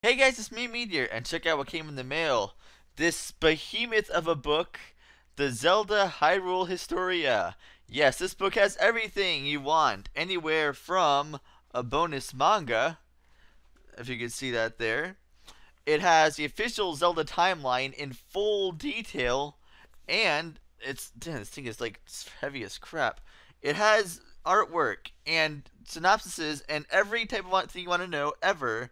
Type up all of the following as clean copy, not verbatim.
Hey guys, it's me, Meteor, and check out what came in the mail. This behemoth of a book, the Zelda Hyrule Historia. Yes, this book has everything you want, anywhere from a bonus manga, if you can see that there. It has the official Zelda timeline in full detail, and damn, this thing is like heavy as crap. It has artwork and synopsises and every type of thing you want to know ever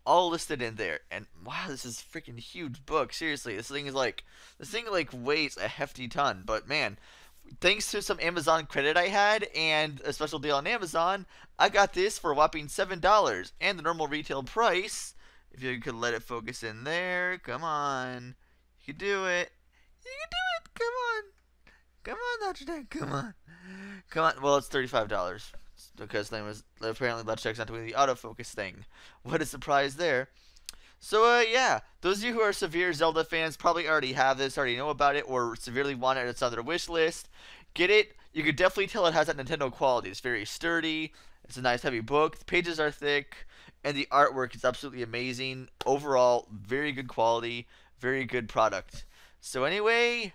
all listed in there. And wow, this is a freaking huge book. Seriously, this thing like weighs a hefty ton. But man, thanks to some Amazon credit I had and a special deal on Amazon, I got this for a whopping $7 and the normal retail price. If you could let it focus in there, come on, you can do it. You can do it. Come on, Notre Dame. Come on. Come on. Well, it's $35 because then was apparently Let's Check's not doing the autofocus thing. What a surprise there. So yeah, those of you who are severe Zelda fans probably already have this, already know about it, or severely want it. It's on their wish list. Get it. You could definitely tell it has that Nintendo quality. It's very sturdy. It's a nice heavy book. The pages are thick, and the artwork is absolutely amazing. Overall, very good quality, very good product. So anyway,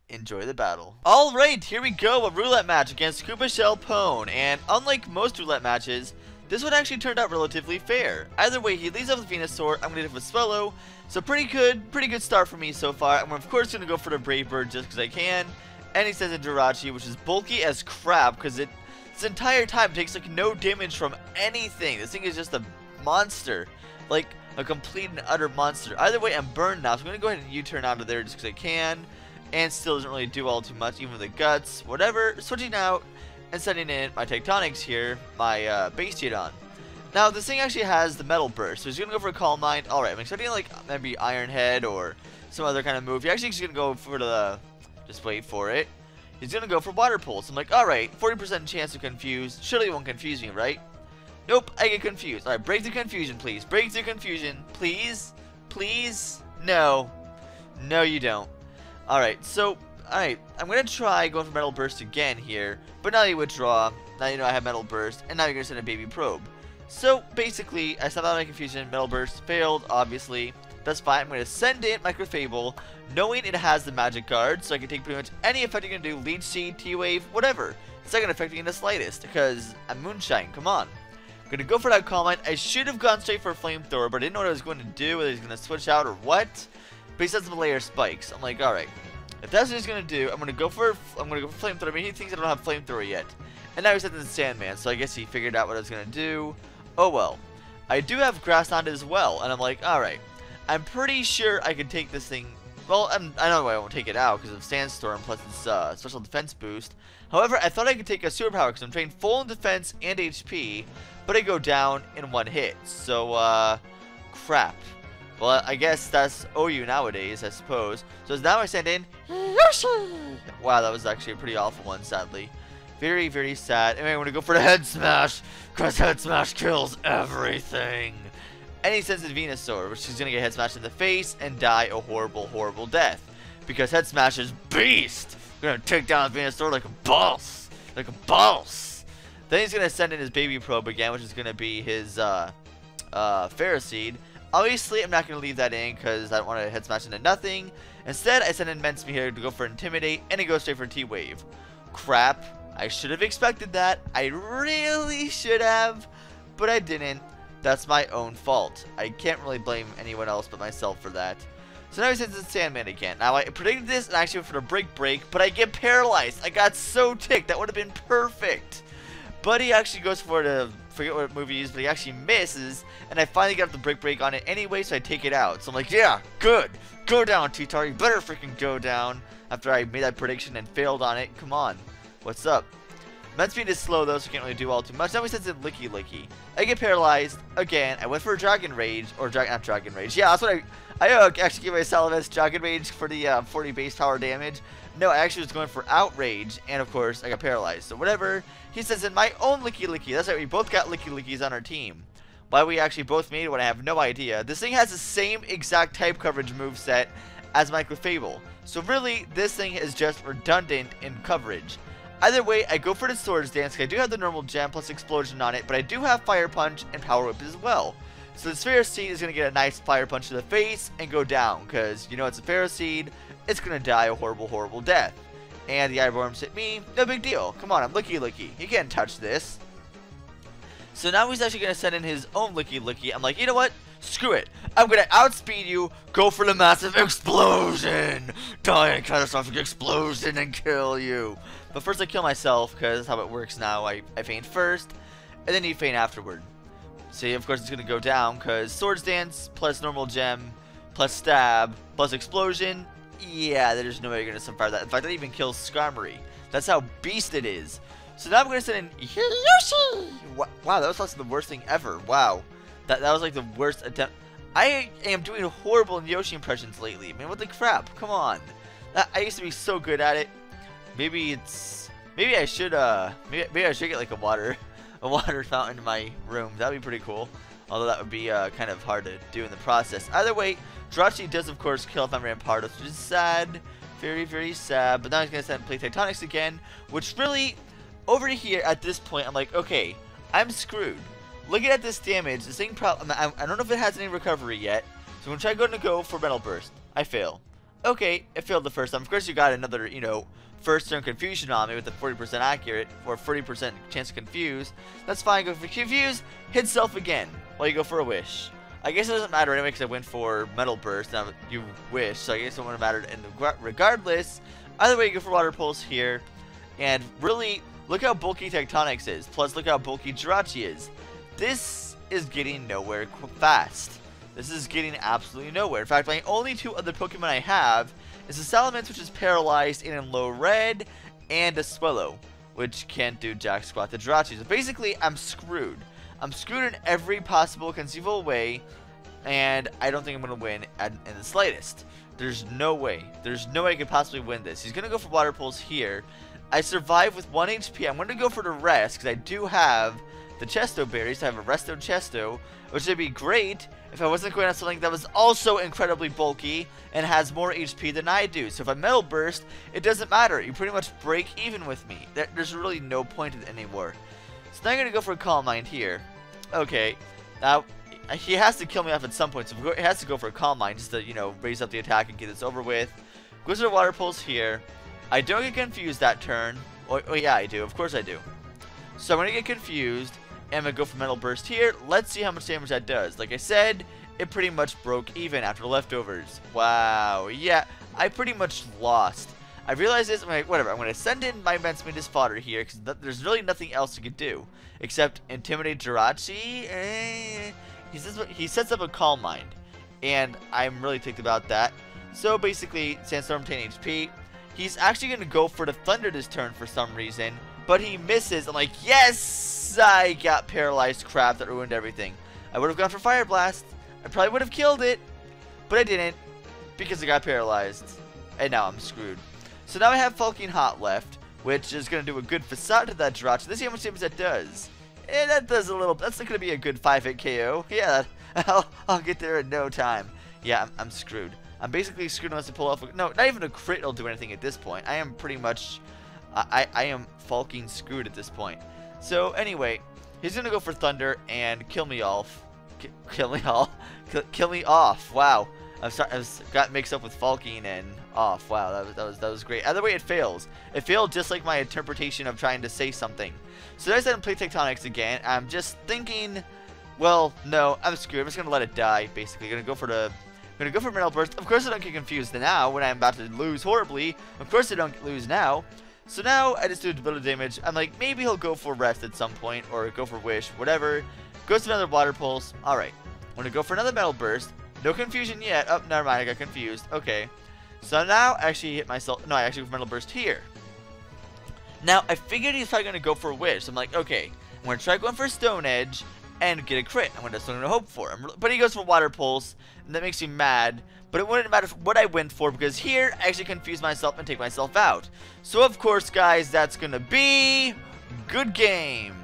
enjoy the battle. Alright, here we go, a roulette match against KoopaShellPwn, and unlike most roulette matches, this one actually turned out relatively fair. Either way, he leads up with Venusaur, I'm going to hit with Swellow, so pretty good start for me so far. I'm of course going to go for the Brave Bird just because I can, and he says a Jirachi, which is bulky as crap, because this entire time takes like no damage from anything. This thing is just a monster, like a complete and utter monster. Either way, I'm burned now, so I'm going to go ahead and U-turn out of there just because I can. And still doesn't really do all too much, even with the guts, whatever. Switching out and sending in my Tectonics here, my base cheat on. Now, this thing actually has the Metal Burst, so he's going to go for a Calm Mind. Alright, I'm expecting like maybe Iron Head or some other kind of move. He's actually just going to go for the, just wait for it. He's going to go for Water Pulse. I'm like, alright, 40% chance to confuse. Surely it won't confuse me, right? Nope, I get confused. Alright, break the confusion, please. Break the confusion, please. Please? No. No, you don't. Alright, I'm going to try going for Metal Burst again here, but now you withdraw, now you know I have Metal Burst, and now you're going to send a Baby Probe. So, basically, I stopped out of my confusion, Metal Burst failed, obviously, that's fine. I'm going to send in Microfable, knowing it has the Magic Guard, so I can take pretty much any effect you can do, Leech Seed, T-Wave, whatever. It's not going to affect me in the slightest, because I'm Moonshine, come on. I'm going to go for that Calm Mind. I should have gone straight for a Flamethrower, but I didn't know what I was going to do, whether he's going to switch out or what. But he sends some layer spikes. I'm like, alright. If that's what he's gonna do, I'm gonna go for flamethrower. I mean, he thinks I don't have flamethrower yet. And now he's sending the Sandman, so I guess he figured out what I was gonna do. Oh well. I do have Grass Knot as well, and I'm like, alright. I'm pretty sure I can take this thing. Well, I know I won't take it out because of Sandstorm plus its special defense boost. However, I thought I could take a superpower because I'm trained full in defense and HP, but I go down in one hit. So, crap. Well, I guess that's OU nowadays, I suppose. So now I send in Yoshi! Wow, that was actually a pretty awful one, sadly. Very, very sad. Anyway, I'm going to go for the Head Smash, because Head Smash kills everything. And he sends in Venusaur, which is going to get Head Smash in the face and die a horrible, horrible death. Because Head Smash is beast! I'm going to take down Venusaur like a boss! Like a boss! Then he's going to send in his Baby Probe again, which is going to be his Ferroseed. Obviously, I'm not going to leave that in because I don't want to Head Smash into nothing. Instead, I send in Mensme here to go for Intimidate, and he goes straight for T-Wave. Crap. I should have expected that. I really should have, but I didn't. That's my own fault. I can't really blame anyone else but myself for that. So now he sends in Sandman again. Now, I predicted this and I actually went for the Break, but I get paralyzed. I got so ticked. That would have been perfect. But he actually goes for the, forget what movie he used, but he actually misses, and I finally get up the break on it anyway, so I take it out. So I'm like, yeah, good. Go down, T-Tar. You better freaking go down after I made that prediction and failed on it. Come on. What's up? Med speed is slow, though, so can't really do all too much. Now he sends in Licky. I get paralyzed. Again, I went for a Dragon Rage, or not Dragon Rage. Yeah, that's what I actually gave myself as Dragon Rage for the 40 base power damage. No, I actually was going for Outrage, and of course, I got paralyzed. So whatever, he says in my own Licky. That's right, we both got Lickys on our team. Why we actually both made it, I have no idea. This thing has the same exact type coverage moveset as Microfable. So really, this thing is just redundant in coverage. Either way, I go for the Swords Dance, because I do have the normal Gem plus Explosion on it, but I do have Fire Punch and Power Whip as well. So this Pharaoh Seed is going to get a nice fire punch to the face and go down, because you know it's a Pharaoh Seed, it's going to die a horrible, horrible death. And the Ironworms hit me, no big deal. Come on, I'm Licky Licky. He can't touch this. So now he's actually going to send in his own Licky Licky. I'm like, you know what? Screw it. I'm going to outspeed you, go for the massive explosion. Die in a catastrophic explosion and kill you. But first I kill myself, because that's how it works now. I feint first, and then you feint afterward. See, of course it's going to go down, because Swords Dance, plus normal gem, plus stab, plus explosion. Yeah, there's no way you're going to survive that. In fact, that even kills Skarmory. That's how beast it is. So now I'm going to send in Yoshi! Wow, that was also the worst thing ever. Wow. That was like the worst attempt. I am doing horrible Yoshi impressions lately. I mean, what the crap? Come on. I used to be so good at it. Maybe I should get like a water fountain in my room. That'd be pretty cool. Although that would be kind of hard to do in the process. Either way, Jirachi does of course kill if I'm Rampardos, which is sad. Very, very sad. But now he's going to send Play Tectonics again, which really, over here at this point, I'm like, okay, I'm screwed. Looking at this damage, the same problem, I don't know if it has any recovery yet, so I'm going to go for Metal Burst. I fail. Okay, it failed the first time. Of course you got another, you know, first turn confusion on me with a 40% accurate, or 40% chance to confuse. That's fine, go for confuse, hit self again, while you go for a wish. I guess it doesn't matter anyway, because I went for Metal Burst, now you wish, so I guess it wouldn't matter regardless. Either way, you go for Water Pulse here, and really, look how bulky Tectonics is, plus look how bulky Jirachi is. This is getting nowhere fast. This is getting absolutely nowhere. In fact, my only two other Pokemon I have is a Salamence, which is paralyzed and in low red, and a Swellow, which can't do jack squat to Jirachi. So basically, I'm screwed. I'm screwed in every possible conceivable way, and I don't think I'm going to win in the slightest. There's no way. There's no way I could possibly win this. He's going to go for Water Pulse here. I survive with 1 HP. I'm going to go for the rest, because I do have the Chesto berries. I have a Resto Chesto, which would be great if I wasn't going on something that was also incredibly bulky and has more HP than I do. So if I Metal Burst, it doesn't matter. You pretty much break even with me. There's really no point in it anymore. So now I'm going to go for a Calm Mind here. Okay. Now, he has to kill me off at some point, so he has to go for a Calm Mind just to, you know, raise up the attack and get this over with. Goes for Water Pulse here. I don't get confused that turn. Oh yeah, I do. Of course I do. So I'm going to get confused. And I'm going to go for Metal Burst here. Let's see how much damage that does. Like I said, it pretty much broke even after leftovers. Wow. Yeah, I pretty much lost. I realized this. I'm like, whatever. I'm going to send in my Mensmetis fodder here, because there's really nothing else you could do. Except Intimidate Jirachi. He sets up a Calm Mind. And I'm really ticked about that. So basically, Sandstorm 10 HP. He's actually going to go for the Thunder this turn for some reason. But he misses. I'm like, yes! I got paralyzed crap that ruined everything. I would have gone for Fire Blast. I probably would have killed it. But I didn't. Because I got paralyzed. And now I'm screwed. So now I have Falking Hot left. Which is going to do a good facade to that Jirachi. Let's see how much damage that does. And that does a little. That's going to be a good 5-hit KO. Yeah, I'll get there in no time. Yeah, I'm screwed. I'm basically screwed unless I pull off. No, not even a crit will do anything at this point. I am pretty much. I am fucking screwed at this point. So anyway, he's gonna go for Thunder and kill me off. Kill me off. Wow. I'm sorry. I got mixed up with Falking and off. Wow, that was great. Either way, it fails. It failed just like my interpretation of trying to say something. So I said Play Tectonics again. I'm just thinking. Well, no, I'm screwed. I'm just gonna let it die. Basically, gonna go for Metal Burst. Of course, I don't get confused now when I'm about to lose horribly. Of course, I don't lose now. So now I just do a bit of damage. I'm like, maybe he'll go for Rest at some point, or go for Wish, whatever. Goes to another Water Pulse. Alright. I'm going to go for another Metal Burst. No confusion yet. Oh, never mind. I got confused. Okay. So now I actually hit myself. No, I actually go for Metal Burst here. Now, I figured he's probably going to go for Wish. So I'm like, okay. I'm going to try going for Stone Edge and get a crit. I'm going to hope for him. But he goes for Water Pulse, and that makes me mad. But it wouldn't matter what I went for, because here I actually confuse myself and take myself out. So of course, guys, that's gonna be good game.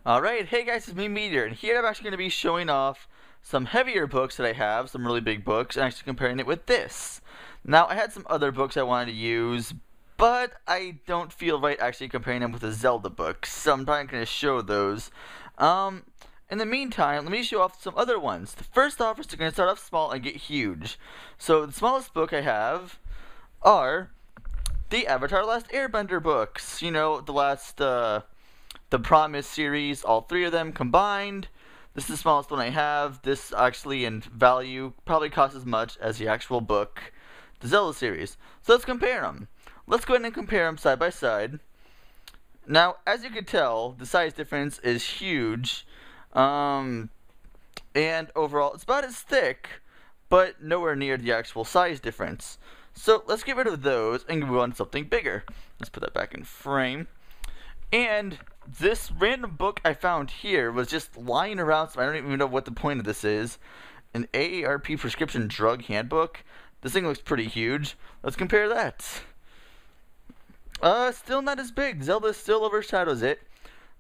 Alright, hey guys, it's me, Meteor, and here I'm actually gonna be showing off some heavier books that I have, some really big books, and actually comparing it with this. Now, I had some other books I wanted to use, but I don't feel right actually comparing them with the Zelda books, so I'm not gonna show those. In the meantime, let me show off some other ones. The first off is going to start off small and get huge. So the smallest book I have are the Avatar: Last Airbender books. You know, the Promise series, all three of them combined. This is the smallest one I have. This actually in value probably costs as much as the actual book, the Zelda series. So let's compare them. Let's go ahead and compare them side by side. Now, as you can tell, the size difference is huge. And overall, it's about as thick, but nowhere near the actual size difference. So let's get rid of those and move on to something bigger. Let's put that back in frame. And this random book I found here was just lying around, so I don't even know what the point of this is. An AARP prescription drug handbook. This thing looks pretty huge. Let's compare that. Still not as big. Zelda still overshadows it.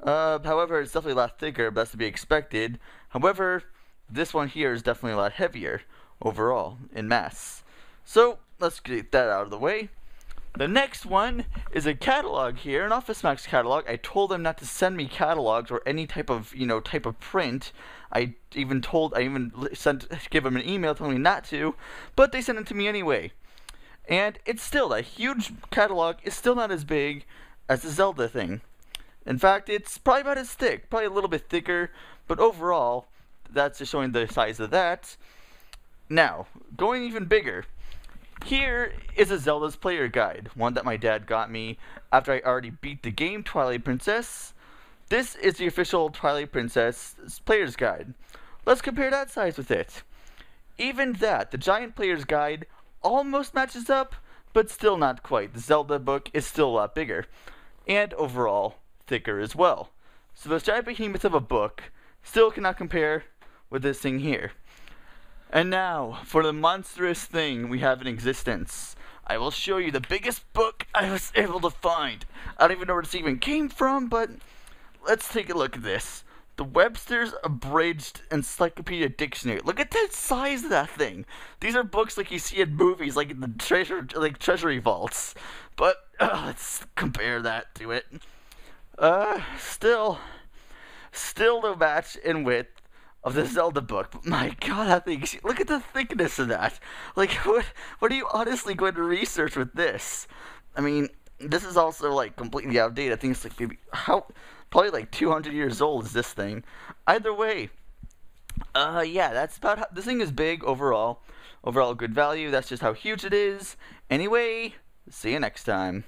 However, it's definitely a lot thicker, but that's to be expected. However, this one here is definitely a lot heavier overall in mass. So let's get that out of the way. The next one is a catalog here, an Office Max catalog. I told them not to send me catalogs or any type of print. I even gave them an email telling me not to, but they sent it to me anyway. And it's still a huge catalog. It's still not as big as the Zelda thing. In fact, it's probably about as thick, probably a little bit thicker, but overall, that's just showing the size of that. Now, going even bigger, here is a Zelda's player guide, one that my dad got me after I already beat the game Twilight Princess. This is the official Twilight Princess player's guide. Let's compare that size with it. Even that, the giant player's guide, almost matches up, but still not quite. The Zelda book is still a lot bigger, and overall, thicker as well. So this giant behemoth of a book still cannot compare with this thing here. And now, for the monstrous thing we have in existence. I will show you the biggest book I was able to find. I don't even know where this even came from, but let's take a look at this. The Webster's Abridged Encyclopedia Dictionary. Look at the size of that thing. These are books like you see in movies, like in the treasury vaults. But let's compare that to it. Still no match in width of the Zelda book. But my god, that thing, look at the thickness of that. Like, what are you honestly going to research with this? I mean, this is also, like, completely outdated. I think it's, like, maybe, probably, like, 200 years old is this thing. Either way, yeah, that's about how, this thing is big overall. Overall good value, that's just how huge it is. Anyway, see you next time.